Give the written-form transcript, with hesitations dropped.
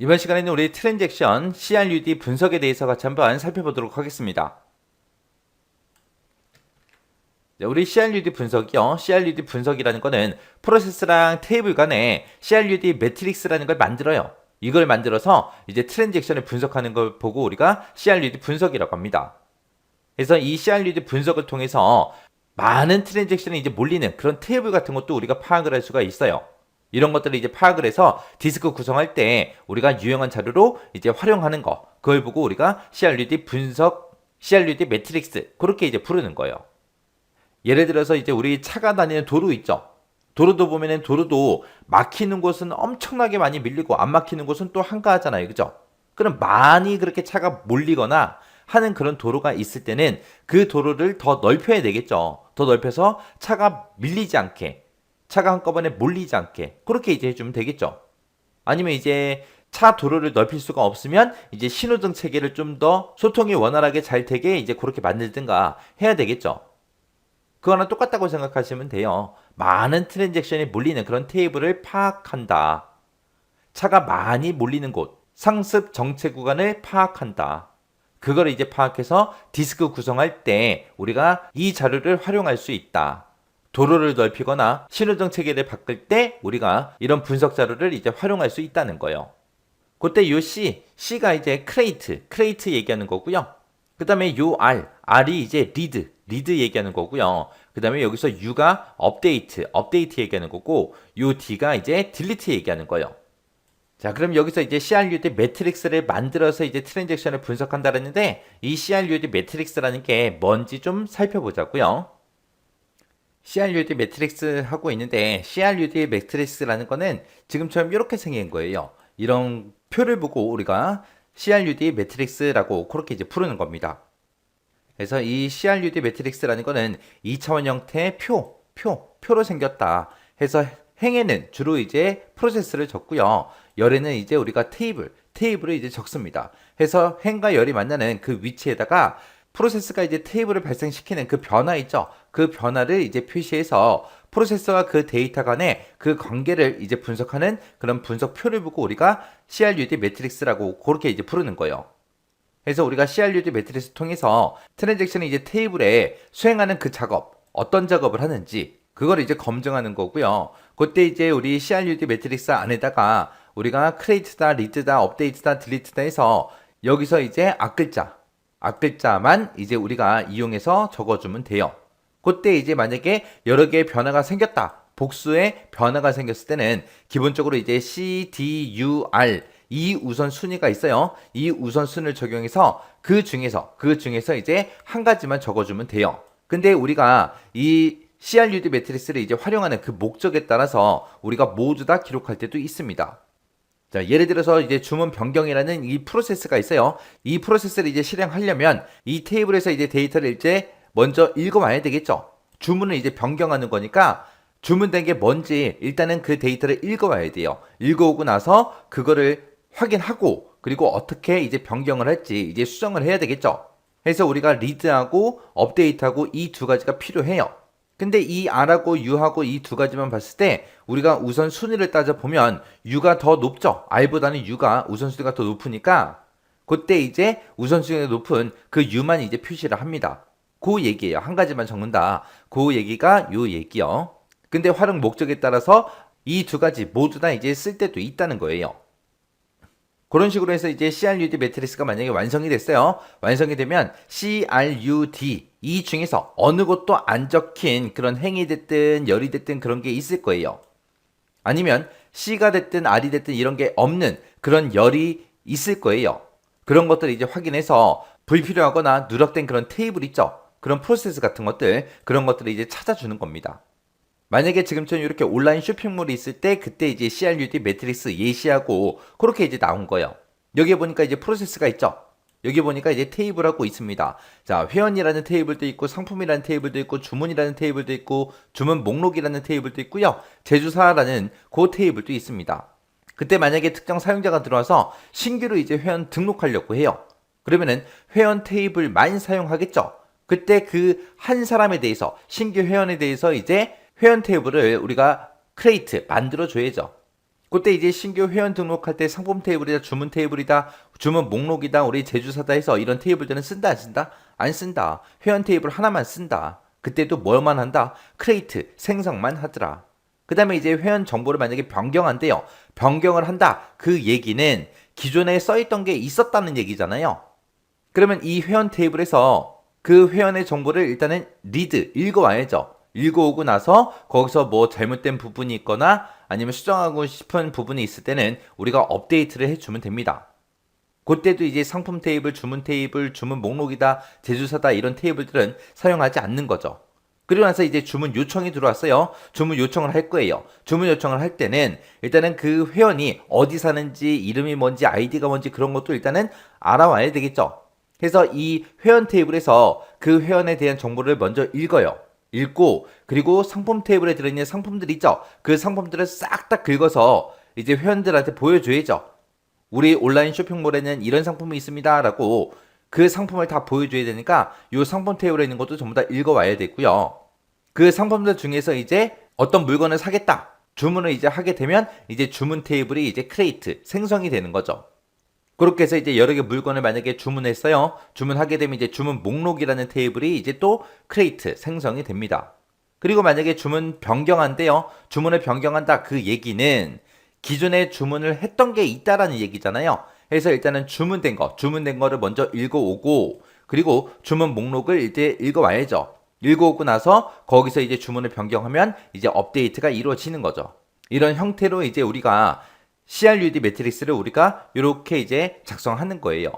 이번 시간에는 우리 트랜잭션 CRUD 분석에 대해서 같이 한번 살펴보도록 하겠습니다. 우리 CRUD 분석이요. CRUD 분석이라는 거는 프로세스랑 테이블 간에 CRUD 매트릭스라는 걸 만들어요. 이걸 만들어서 이제 트랜잭션을 분석하는 걸 보고 우리가 CRUD 분석이라고 합니다. 그래서 이 CRUD 분석을 통해서 많은 트랜잭션이 이제 몰리는 그런 테이블 같은 것도 우리가 파악을 할 수가 있어요. 이런 것들을 이제 파악을 해서 디스크 구성할 때 우리가 유용한 자료로 이제 활용하는 거, 그걸 보고 우리가 CRUD 분석, CRUD 매트릭스 그렇게 이제 부르는 거예요. 예를 들어서 이제 우리 차가 다니는 도로 있죠. 도로도 보면은 도로도 막히는 곳은 엄청나게 많이 밀리고 안 막히는 곳은 또 한가하잖아요. 그죠? 그럼 많이 그렇게 차가 몰리거나 하는 그런 도로가 있을 때는 그 도로를 더 넓혀야 되겠죠. 더 넓혀서 차가 밀리지 않게, 차가 한꺼번에 몰리지 않게 그렇게 이제 해주면 되겠죠. 아니면 이제 차 도로를 넓힐 수가 없으면 이제 신호등 체계를 좀 더 소통이 원활하게 잘 되게 이제 그렇게 만들든가 해야 되겠죠. 그거랑 똑같다고 생각하시면 돼요. 많은 트랜잭션이 몰리는 그런 테이블을 파악한다. 차가 많이 몰리는 곳, 상습 정체 구간을 파악한다. 그걸 이제 파악해서 디스크 구성할 때 우리가 이 자료를 활용할 수 있다. 도로를 넓히거나 신호등 체계를 바꿀 때 우리가 이런 분석 자료를 이제 활용할 수 있다는 거예요. 그때 요 C가 이제 크레이트 얘기하는 거고요. 그 다음에 요 R이 이제 리드 얘기하는 거고요. 그 다음에 여기서 U가 업데이트 얘기하는 거고, 요 D가 이제 딜리트 얘기하는 거예요. 자, 그럼 여기서 이제 CRUD 매트릭스를 만들어서 이제 트랜잭션을 분석한다 그랬는데, 이 CRUD 매트릭스라는 게 뭔지 좀 살펴보자고요. CRUD 매트릭스 하고 있는데, CRUD 매트릭스라는 거는 지금처럼 이렇게 생긴 거예요. 이런 표를 보고 우리가 CRUD 매트릭스라고 그렇게 이제 부르는 겁니다. 그래서 이 CRUD 매트릭스라는 거는 2차원 형태의 표로 생겼다. 해서 행에는 주로 이제 프로세스를 적고요. 열에는 이제 우리가 테이블을 이제 적습니다. 해서 행과 열이 만나는 그 위치에다가 프로세스가 이제 테이블을 발생시키는 그 변화 있죠. 그 변화를 이제 표시해서 프로세서와 그 데이터 간의 그 관계를 이제 분석하는 그런 분석표를 보고 우리가 CRUD 매트릭스라고 그렇게 이제 부르는 거예요. 그래서 우리가 CRUD 매트릭스 통해서 트랜잭션이 이제 테이블에 수행하는 그 작업, 어떤 작업을 하는지 그걸 이제 검증하는 거고요. 그때 이제 우리 CRUD 매트릭스 안에다가 우리가 크레이트다, 리드다, 업데이트다, 딜리트다 해서 여기서 이제 앞글자만 이제 우리가 이용해서 적어주면 돼요. 그때 이제 만약에 여러 개의 변화가 생겼다. 복수의 변화가 생겼을 때는 기본적으로 이제 C, D, U, R 이 우선순위가 있어요. 이 우선순위를 적용해서 그 중에서 이제 한 가지만 적어주면 돼요. 근데 우리가 이 CRUD 매트리스를 이제 활용하는 그 목적에 따라서 우리가 모두 다 기록할 때도 있습니다. 자, 예를 들어서 이제 주문 변경이라는 이 프로세스가 있어요. 이 프로세스를 이제 실행하려면 이 테이블에서 이제 데이터를 이제 먼저 읽어와야 되겠죠. 주문을 이제 변경하는 거니까 주문된 게 뭔지 일단은 그 데이터를 읽어와야 돼요. 읽어오고 나서 그거를 확인하고 그리고 어떻게 이제 변경을 할지 이제 수정을 해야 되겠죠. 그래서 우리가 리드하고 업데이트하고 이 두 가지가 필요해요. 근데 이 R하고 U하고 이 두 가지만 봤을 때 우리가 우선 순위를 따져보면 U가 더 높죠. R보다는 U가 우선순위가 더 높으니까 그때 이제 우선순위가 높은 그 U만 이제 표시를 합니다. 그 얘기예요. 한 가지만 적는다. 그 얘기가 요 얘기요. 근데 활용 목적에 따라서 이 두 가지 모두 다 이제 쓸 때도 있다는 거예요. 그런 식으로 해서 이제 CRUD 매트리스가 만약에 완성이 됐어요. 완성이 되면 CRUD 이 중에서 어느 것도 안 적힌 그런 행이 됐든 열이 됐든 그런 게 있을 거예요. 아니면 C가 됐든 R이 됐든 이런 게 없는 그런 열이 있을 거예요. 그런 것들을 이제 확인해서 불필요하거나 누락된 그런 테이블 있죠. 그런 프로세스 같은 것들, 그런 것들을 이제 찾아주는 겁니다. 만약에 지금처럼 이렇게 온라인 쇼핑몰이 있을 때 그때 이제 CRUD 매트릭스 예시하고 그렇게 이제 나온 거예요. 여기에 보니까 이제 프로세스가 있죠. 여기 보니까 이제 테이블하고 있습니다. 자, 회원이라는 테이블도 있고 상품이라는 테이블도 있고 주문이라는 테이블도 있고 주문 목록이라는 테이블도 있고요. 제조사라는 그 테이블도 있습니다. 그때 만약에 특정 사용자가 들어와서 신규로 이제 회원 등록하려고 해요. 그러면은 회원 테이블만 사용하겠죠. 그때 그 한 사람에 대해서 신규 회원에 대해서 이제 회원 테이블을 우리가 크레이트 만들어 줘야죠. 그때 이제 신규 회원 등록할 때 상품 테이블이다, 주문 테이블이다, 주문 목록이다, 우리 제조사다 해서 이런 테이블들은 쓴다, 안 쓴다? 안 쓴다. 회원 테이블 하나만 쓴다. 그때도 뭐만 한다? 크레이트, 생성만 하더라. 그 다음에 이제 회원 정보를 만약에 변경한대요. 변경을 한다. 그 얘기는 기존에 써있던 게 있었다는 얘기잖아요. 그러면 이 회원 테이블에서 그 회원의 정보를 일단은 리드, 읽어와야죠. 읽어오고 나서 거기서 뭐 잘못된 부분이 있거나 아니면 수정하고 싶은 부분이 있을 때는 우리가 업데이트를 해주면 됩니다. 그때도 이제 상품 테이블, 주문 목록이다, 제조사다 이런 테이블들은 사용하지 않는 거죠. 그리고 나서 이제 주문 요청이 들어왔어요. 주문 요청을 할 거예요. 주문 요청을 할 때는 일단은 그 회원이 어디 사는지, 이름이 뭔지, 아이디가 뭔지 그런 것도 일단은 알아와야 되겠죠. 그래서 이 회원 테이블에서 그 회원에 대한 정보를 먼저 읽어요. 읽고 그리고 상품 테이블에 들어있는 상품들 있죠. 그 상품들을 싹 다 긁어서 이제 회원들한테 보여줘야죠. 우리 온라인 쇼핑몰에는 이런 상품이 있습니다 라고 그 상품을 다 보여줘야 되니까 이 상품 테이블에 있는 것도 전부 다 읽어와야 되고요. 그 상품들 중에서 이제 어떤 물건을 사겠다 주문을 이제 하게 되면 이제 주문 테이블이 이제 크레이트 생성이 되는 거죠. 그렇게 해서 이제 여러 개 물건을 만약에 주문했어요. 주문하게 되면 이제 주문 목록이라는 테이블이 이제 또 크레이트 생성이 됩니다. 그리고 만약에 주문 변경한대요. 주문을 변경한다. 그 얘기는 기존에 주문을 했던 게 있다라는 얘기잖아요. 그래서 일단은 주문된 거를 먼저 읽어오고 그리고 주문 목록을 이제 읽어와야죠. 읽어오고 나서 거기서 이제 주문을 변경하면 이제 업데이트가 이루어지는 거죠. 이런 형태로 이제 우리가 CRUD 매트릭스를 우리가 이렇게 이제 작성하는 거예요.